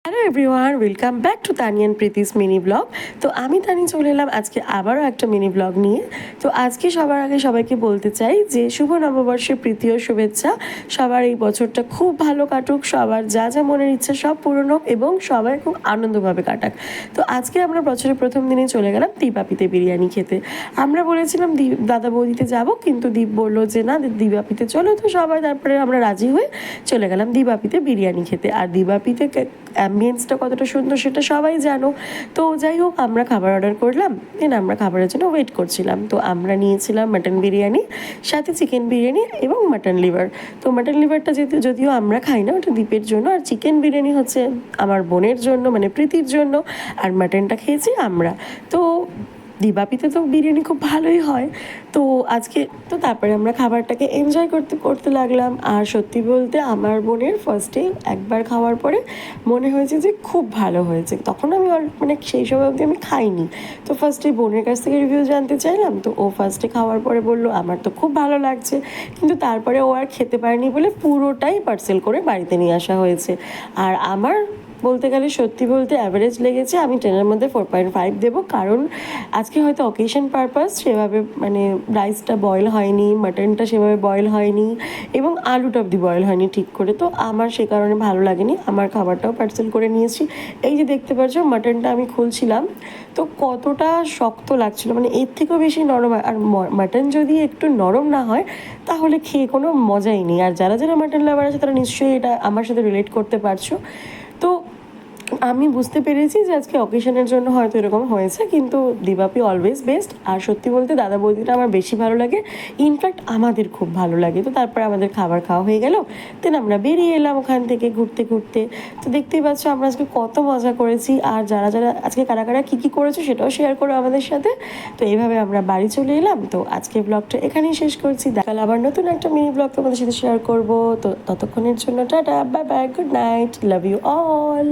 Hello everyone, welcome back to Tani and Preeti's mini blog. তো আমি তানি চলে এলাম আজকে আবারও একটা মিনি ব্লগ নিয়ে। তো আজকে সবার আগে সবাইকে বলতে চাই যে শুভ নববর্ষের প্রীতি ও শুভেচ্ছা। সবার এই বছরটা খুব ভালো কাটুক, সবার যা যা মনের ইচ্ছা সব পূরণ হোক এবং সবাই খুব আনন্দভাবে কাটাক। তো আজকে আমরা বছরের প্রথম দিনে চলে গেলাম দীপাপিতে বিরিয়ানি খেতে। আমরা বলেছিলাম দাদা বৌদিতে যাব, কিন্তু দীপ বললো যে না দীপাপিতে চলো। তো সবাই তারপরে আমরা রাজি হয়ে চলে গেলাম দীপাপিতে বিরিয়ানি খেতে। আর দীপাপিতে অ্যাম্বিয়েন্সটা কতটা সুন্দর সেটা সবাই জানো। তো যাই হোক, আমরা খাবার অর্ডার করলাম, দেন আমরা খাবারের জন্য ওয়েট করছিলাম। তো আমরা নিয়েছিলাম মাটন বিরিয়ানি, সাথে চিকেন বিরিয়ানি এবং মাটন লিভার। তো মাটন লিভারটা যদিও আমরা খাই না, ওটা দ্বীপের জন্য। আর চিকেন বিরিয়ানি হচ্ছে আমার বোনের জন্য, মানে প্রীতির জন্য। আর মাটনটা খেয়েছি আমরা। তো দীপাপিতে তো বিরিয়ানি খুব ভালোই হয়। তো আজকে তো তারপরে আমরা খাবারটাকে এনজয় করতে করতে লাগলাম। আর সত্যি বলতে আমার বোনের ফার্স্টে একবার খাওয়ার পরে মনে হয়েছে যে খুব ভালো হয়েছে। তখন আমি মানে সেই সময় অবধি আমি খাইনি। তো ফার্স্টে বোনের কাছ থেকে রিভিউ জানতে চাইলাম। তো ও ফার্স্টে খাওয়ার পরে বললো আমার তো খুব ভালো লাগছে, কিন্তু তারপরে ও আর খেতে পারেনি বলে পুরোটাই পার্সেল করে বাড়িতে নিয়ে আসা হয়েছে। আর আমার বলতে গেলে সত্যি বলতে অ্যাভারেজ লেগেছে। আমি 10-এর মধ্যে 4.5 দেবো, কারণ আজকে হয়তো অকেশন পারপাস সেভাবে মানে রাইসটা বয়েল হয়নি, মাটনটা সেভাবে বয়েল হয়নি এবং আলুটা অবধি বয়েল হয়নি ঠিক করে। তো আমার সে কারণে ভালো লাগেনি। আমার খাবারটাও পার্সেল করে নিয়েছি। এই যে দেখতে পাচ্ছ মাটনটা আমি খুলছিলাম, তো কতটা শক্ত লাগছিল, মানে এর থেকেও বেশি নরম হয়। আর মাটন যদি একটু নরম না হয় তাহলে খেয়ে কোনো মজাই নেই। আর যারা যারা মাটন লাভার আছে তারা নিশ্চয়ই এটা আমার সাথে রিলেট করতে পারছো। তো আমি বুঝতে পেরেছি যে আজকে অকেশনের জন্য হয়তো এরকম হয়েছে, কিন্তু দীপাপি অলওয়েজ বেস্ট। আর সত্যি বলতে দাদা বৌদিটা আমার বেশি ভালো লাগে, ইনফ্যাক্ট আমাদের খুব ভালো লাগে। তো তারপরে আমাদের খাবার খাওয়া হয়ে গেল, দেন আমরা বেরিয়ে এলাম ওখান থেকে ঘুরতে ঘুরতে। তো দেখতেই পাচ্ছ আমরা আজকে কত মজা করেছি। আর যারা যারা আজকে কারা কারা কী কী করেছো সেটাও শেয়ার করো আমাদের সাথে। তো এইভাবে আমরা বাড়ি চলে এলাম। তো আজকে ব্লগটা এখানেই শেষ করছি। দেখাল আবার নতুন একটা মিনি ব্লগ তোমাদের সাথে শেয়ার করবো। তো ততক্ষণের জন্য tata, bye bye, good night, love you all.